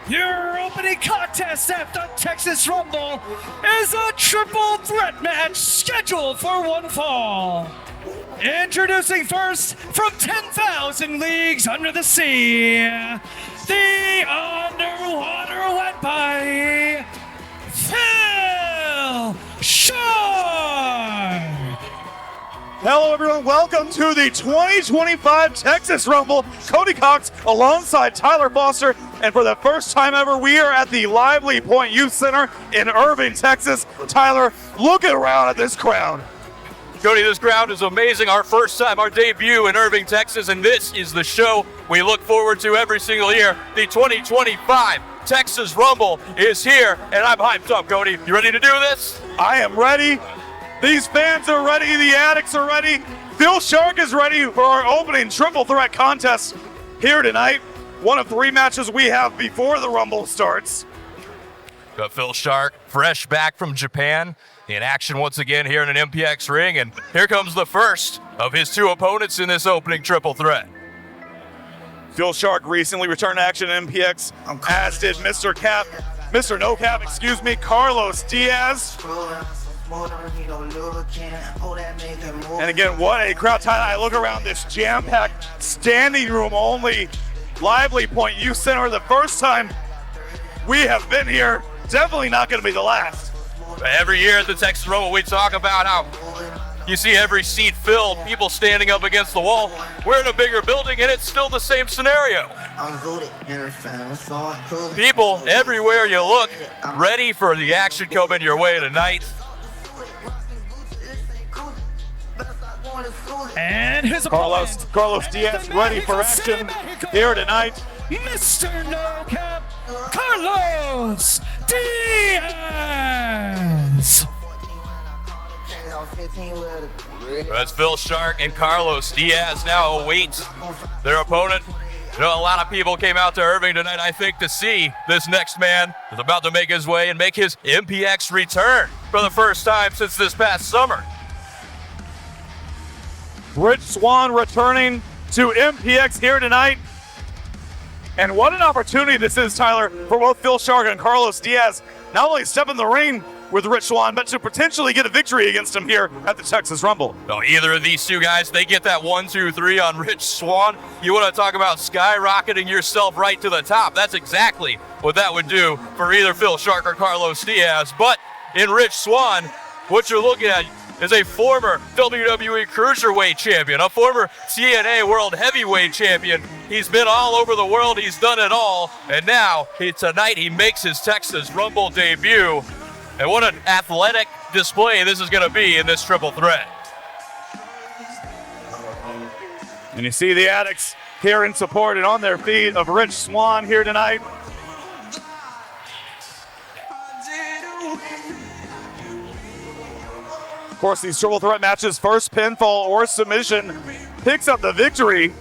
Your opening contest at the Texas Rumble is a triple threat match scheduled for one fall. Introducing first from 10,000 Leagues Under the Sea, the underwater wet by Phil Shark. Hello everyone, welcome to the 2025 Texas Rumble. Cody Cox alongside Tyler Foster, and for the first time ever, we are at the Lively Point Youth Center in Irving, Texas. Tyler, look around at this crowd. Cody, this crowd is amazing. Our first time, our debut in Irving, Texas, and this is the show we look forward to every single year. The 2025 Texas Rumble is here, and I'm hyped up, Cody. You ready to do this? I am ready. These fans are ready. The addicts are ready. Phil Shark is ready for our opening triple threat contest here tonight. One of three matches we have before the Rumble starts. Got Phil Shark, fresh back from Japan, in action once again here in an MPX ring, and here comes the first of his two opponents in this opening triple threat. Phil Shark recently returned to action in MPX, as did Mr. No Cap, Carlos Diaz. And again, what a crowd. I look around this jam-packed, standing room only Lively Point Youth Center. The first time we have been here, definitely not going to be the last. Every year at the Texas Rumble, we talk about how you see every seat filled, people standing up against the wall. We're in a bigger building, and it's still the same scenario. People everywhere you look, ready for the action coming your way tonight. And his Carlos Diaz ready for action here tonight. Mr. No Cap, Carlos Diaz. That's Phil Shark and Carlos Diaz now await their opponent. You know, a lot of people came out to Irving tonight, I think, to see this next man is about to make his way and make his MPX return for the first time since this past summer. Rich Swann returning to MPX here tonight. And what an opportunity this is, Tyler, for both Phil Shark and Carlos Diaz. Not only step in the ring with Rich Swann, but to potentially get a victory against him here at the Texas Rumble. No, either of these two guys, they get that 1, 2, 3 on Rich Swann. You want to talk about skyrocketing yourself right to the top. That's exactly what that would do for either Phil Shark or Carlos Diaz. But in Rich Swann, what you're looking at is a former WWE Cruiserweight champion, a former TNA World Heavyweight champion. He's been all over the world. He's done it all. And now, tonight, he makes his Texas Rumble debut. And what an athletic display this is going to be in this triple threat. And you see the addicts here in support and on their feet of Rich Swann here tonight. Of course, these triple threat matches, first pinfall or submission picks up the victory.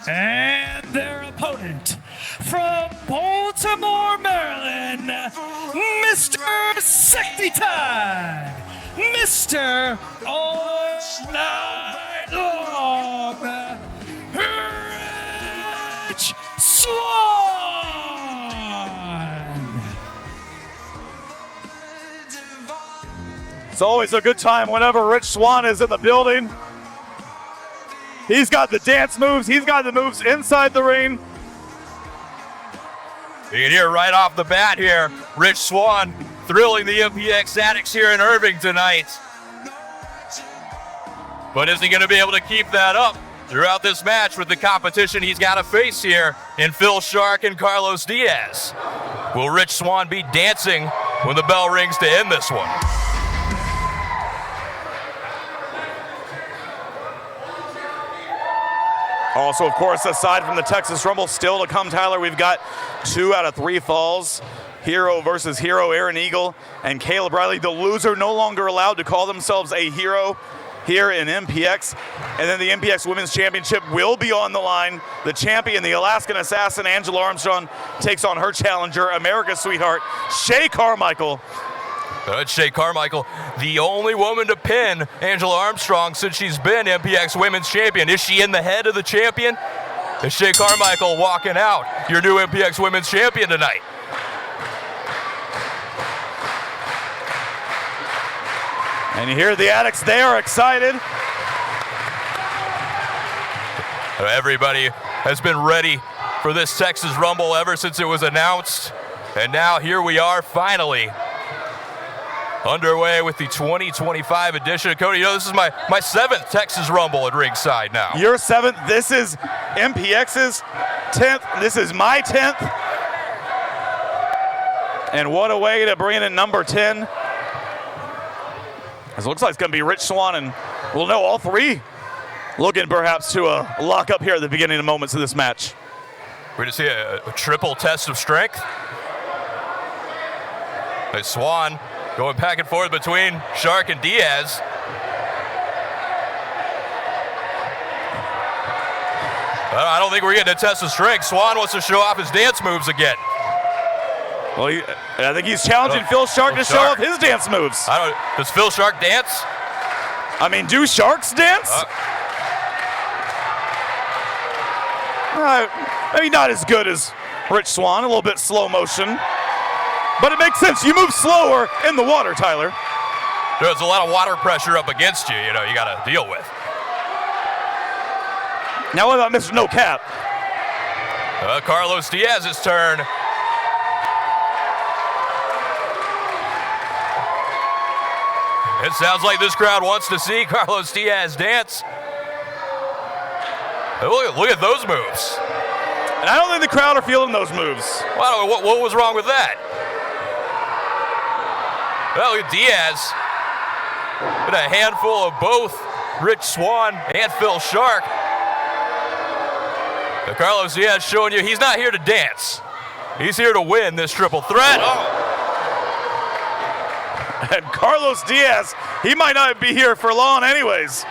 And their opponent from Baltimore, Maryland, Mr. Sexy Time, Mr. All Night Long, Rich Swann. It's always a good time whenever Rich Swann is in the building. He's got the dance moves. He's got the moves inside the ring. You can hear right off the bat here, Rich Swann thrilling the MPX addicts here in Irving tonight. But is he going to be able to keep that up throughout this match with the competition he's got to face here in Phil Shark and Carlos Diaz? Will Rich Swann be dancing when the bell rings to end this one? Also, of course, aside from the Texas Rumble, still to come, Tyler, we've got 2 out of 3 falls. Hero versus Hero, Aaron Eagle and Caleb Riley. The loser no longer allowed to call themselves a hero here in MPX. And then the MPX Women's Championship will be on the line. The champion, the Alaskan Assassin, Angela Armstrong, takes on her challenger, America's Sweetheart, Shay Carmichael. It's Shay Carmichael, the only woman to pin Angela Armstrong since she's been MPX Women's Champion. Is she in the head of the champion? Is Shay Carmichael walking out your new MPX Women's Champion tonight? And you hear the addicts, they are excited. Everybody has been ready for this Texas Rumble ever since it was announced. And now here we are finally underway with the 2025 edition. Cody, you know, this is my 7th Texas Rumble at ringside now. Your 7th, this is MPX's 10th, this is my 10th. And what a way to bring in number 10. As it looks like it's going to be Rich Swann, and we'll know all three looking perhaps to lock up here at the beginning of moments of this match. We're going to see a triple test of strength. As Swann going back and forth between Shark and Diaz. I don't think we're getting a test of strength. Swann wants to show off his dance moves again. Well, I think he's challenging Phil Shark to show off his dance moves. Does Phil Shark dance? I mean, do Sharks dance? Maybe not as good as Rich Swann, a little bit slow motion. But it makes sense. You move slower in the water, Tyler. There's a lot of water pressure up against you, you know, you got to deal with. Now what about Mr. No Cap? Carlos Diaz's turn. It sounds like this crowd wants to see Carlos Diaz dance. Look at those moves. And I don't think the crowd are feeling those moves. Well, what was wrong with that? Well, look at Diaz. With a handful of both Rich Swann and Phil Shark. But Carlos Diaz showing you he's not here to dance. He's here to win this triple threat. Oh. And Carlos Diaz, he might not be here for long anyways.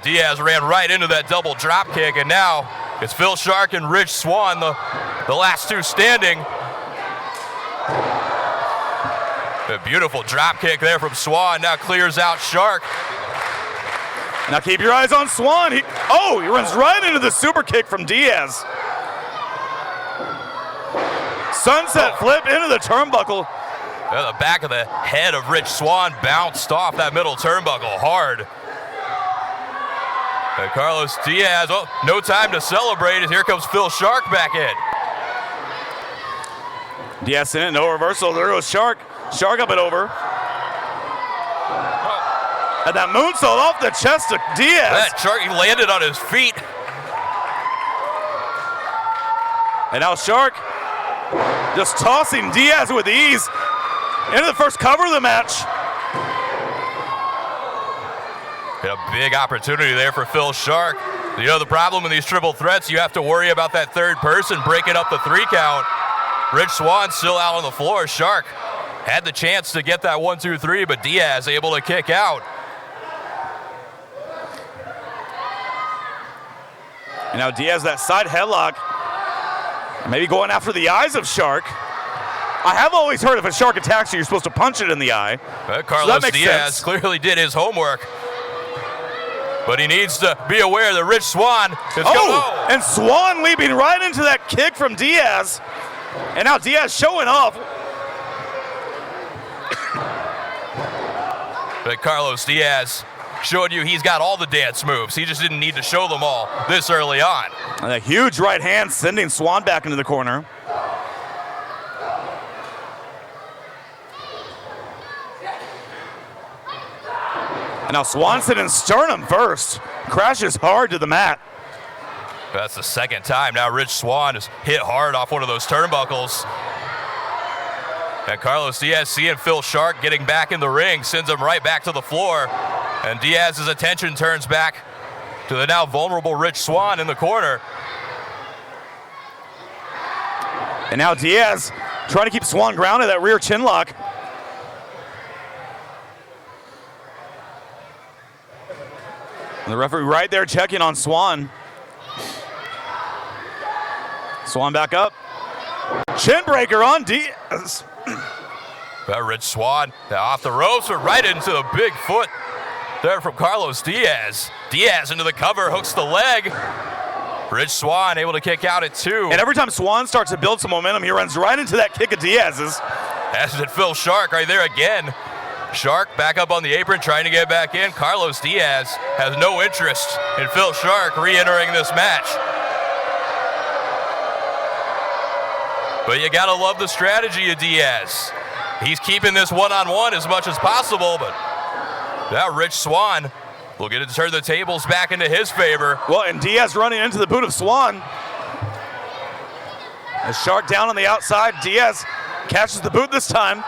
Diaz ran right into that double drop kick, and now it's Phil Shark and Rich Swann, the last two standing. A beautiful drop kick there from Swann, now clears out Shark. Now keep your eyes on Swann. He runs right into the super kick from Diaz. Sunset flip into the turnbuckle. The back of the head of Rich Swann bounced off that middle turnbuckle hard. And Carlos Diaz, no time to celebrate as here comes Phil Shark back in. Diaz in it, no reversal. There goes Shark. Shark up and over. And that moonsault off the chest of Diaz. That Shark, he landed on his feet. And now Shark just tossing Diaz with ease into the first cover of the match. A big opportunity there for Phil Shark. You know the problem in these triple threats, you have to worry about that third person breaking up the 3 count. Rich Swann still out on the floor. Shark had the chance to get that 1, 2, 3, but Diaz able to kick out. And now Diaz, that side headlock, maybe going after the eyes of Shark. I have always heard if a Shark attacks you, you're supposed to punch it in the eye. Carlos Diaz clearly did his homework. But he needs to be aware that Rich Swann is and Swann leaping right into that kick from Diaz. And now Diaz showing off. But Carlos Diaz showed you he's got all the dance moves. He just didn't need to show them all this early on. And a huge right hand sending Swann back into the corner. And now Swanson and sternum first. Crashes hard to the mat. That's the second time. Now Rich Swann is hit hard off one of those turnbuckles. And Carlos Diaz seeing Phil Shark getting back in the ring, sends him right back to the floor. And Diaz's attention turns back to the now vulnerable Rich Swann in the corner. And now Diaz trying to keep Swann grounded, that rear chin lock. And the referee right there checking on Swann. Swann back up. Chin breaker on Diaz. Rich Swann off the ropes, but right into the big foot there from Carlos Diaz. Diaz into the cover, hooks the leg. Rich Swann able to kick out at 2. And every time Swann starts to build some momentum, he runs right into that kick of Diaz's. As did Phil Shark right there again. Shark back up on the apron, trying to get back in. Carlos Diaz has no interest in Phil Shark re-entering this match. But you gotta love the strategy of Diaz. He's keeping this one-on-one as much as possible, but now Rich Swann will get it to turn the tables back into his favor. Well, and Diaz running into the boot of Swann. A Shark down on the outside. Diaz catches the boot this time.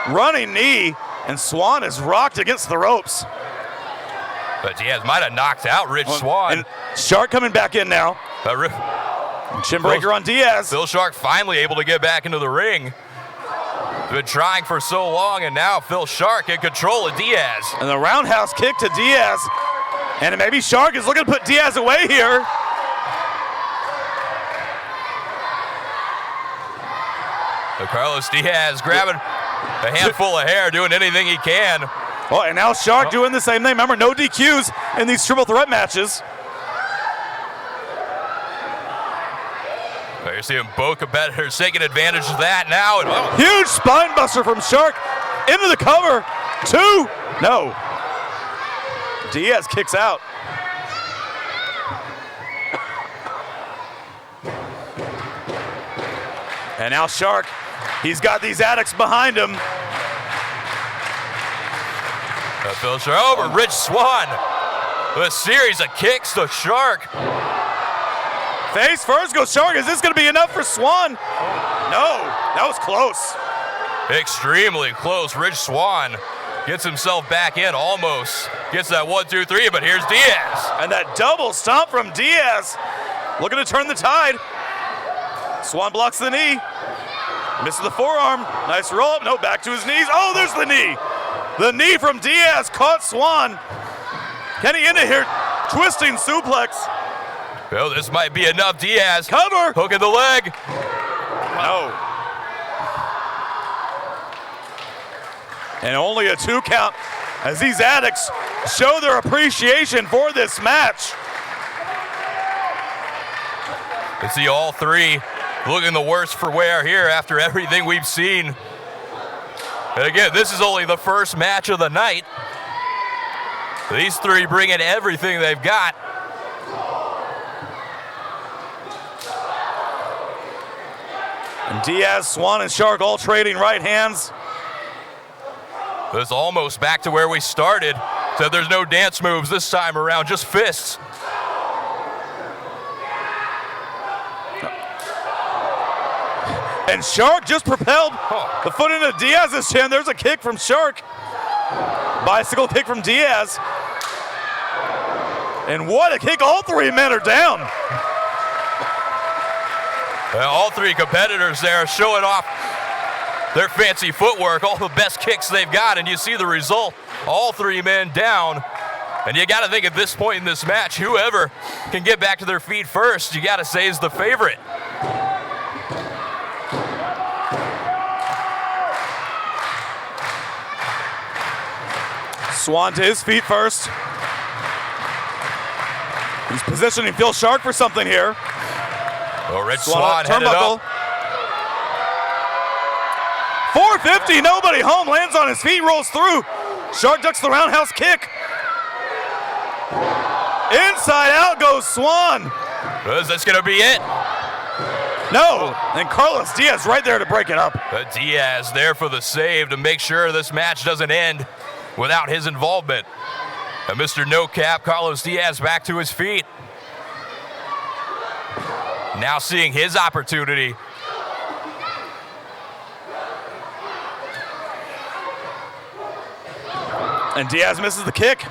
Running knee, and Swann is rocked against the ropes. But Diaz might have knocked out Rich Swann. And Shark coming back in now. Chin breaker on Diaz. Phil Shark finally able to get back into the ring. Been trying for so long, and now Phil Shark in control of Diaz. And the roundhouse kick to Diaz. And maybe Shark is looking to put Diaz away here. So Carlos Diaz grabbing a handful of hair, doing anything he can. Oh, and now Shark doing the same thing. Remember, no DQs in these triple threat matches. You're seeing both competitors taking advantage of that now. And huge spine buster from Shark into the cover. 2. No. Diaz kicks out. And now Shark, he's got these addicts behind him. Phil Shark over Rich Swann. A series of kicks to Shark. Face first goes Shark. Is this going to be enough for Swann? No, that was close. Extremely close. Rich Swann gets himself back in almost. Gets that 1, 2, 3, but here's Diaz. And that double stomp from Diaz. Looking to turn the tide. Swann blocks the knee. Misses the forearm. Nice roll up. No, back to his knees. Oh, there's the knee. The knee from Diaz caught Swann. Can he end it here? Twisting suplex. Well, this might be enough. Diaz. Cover. Hook in the leg. No. And only a 2 count as these addicts show their appreciation for this match. You see all 3 looking the worst for wear here after everything we've seen. And again, this is only the first match of the night. These 3 bring in everything they've got. And Diaz, Swann, and Shark all trading right hands. It's almost back to where we started. So there's no dance moves this time around, just fists. And Shark just propelled the foot into Diaz's chin. There's a kick from Shark. Bicycle kick from Diaz. And what a kick. All 3 men are down. All 3 competitors there showing off their fancy footwork, all the best kicks they've got, and you see the result. All 3 men down. And you got to think at this point in this match, whoever can get back to their feet first, you got to say is the favorite. Swann to his feet first. He's positioning Phil Shark for something here. Oh, Rich Swann headed up. 450, nobody home, lands on his feet, rolls through. Shark ducks the roundhouse kick. Inside out goes Swann. Is this gonna be it? No, and Carlos Diaz right there to break it up. But Diaz there for the save to make sure this match doesn't end without his involvement. And Mr. No Cap, Carlos Diaz back to his feet. Now seeing his opportunity. And Diaz misses the kick.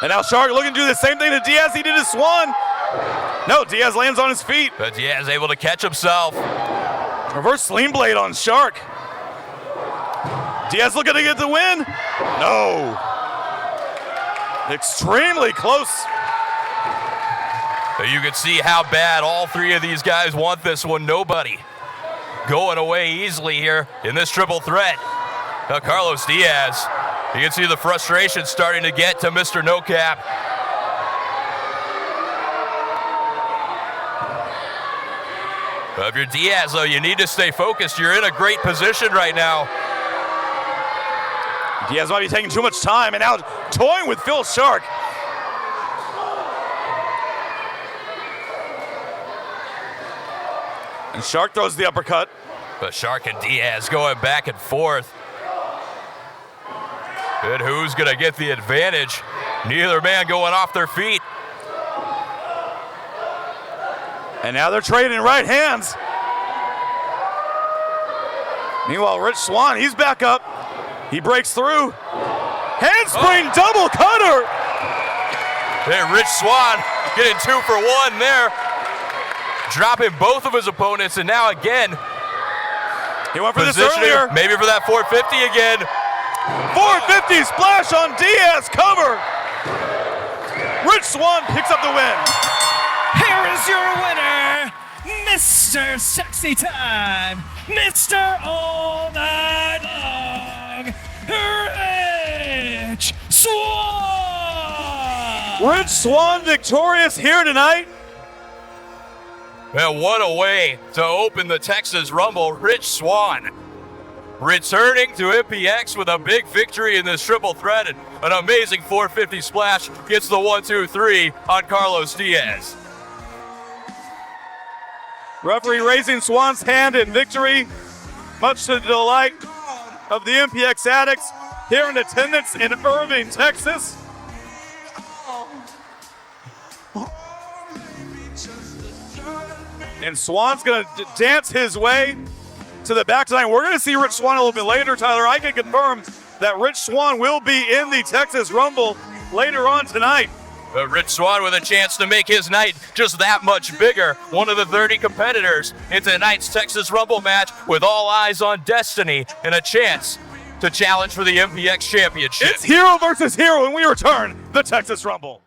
And now Shark looking to do the same thing to Diaz he did to Swann. No, Diaz lands on his feet. But Diaz able to catch himself. Reverse sling blade on Shark. Diaz looking to get the win. No. Extremely close. You can see how bad all 3 of these guys want this one. Nobody going away easily here in this triple threat. Now Carlos Diaz, you can see the frustration starting to get to Mr. No Cap. If you're Diaz, though, you need to stay focused. You're in a great position right now. Diaz might be taking too much time and now toying with Phil Shark. And Shark throws the uppercut. But Shark and Diaz going back and forth. And who's going to get the advantage? Neither man going off their feet. And now they're trading right hands. Meanwhile, Rich Swann, he's back up. He breaks through. Handspring double cutter. Hey, Rich Swann getting 2 for 1 there. Dropping both of his opponents, and now again. He went for this earlier. Maybe for that 450 again. 450 splash on Diaz, cover. Rich Swann picks up the win. Here is your winner, Mr. Sexy Time, Mr. All Night Long, Rich Swann! Rich Swann victorious here tonight. And what a way to open the Texas Rumble. Rich Swann returning to MPX with a big victory in this triple threat, and an amazing 450 splash gets the 1-2-3 on Carlos Diaz. Referee raising Swann's hand in victory, much to the delight of the MPX addicts here in attendance in Irving, Texas. And Swann's gonna dance his way to the back tonight. We're gonna see Rich Swann a little bit later, Tyler. I can confirm that Rich Swann will be in the Texas Rumble later on tonight. But Rich Swann with a chance to make his night just that much bigger. One of the 30 competitors in tonight's Texas Rumble match with all eyes on Destiny and a chance to challenge for the MPX Championship. It's hero versus hero, and we return the Texas Rumble.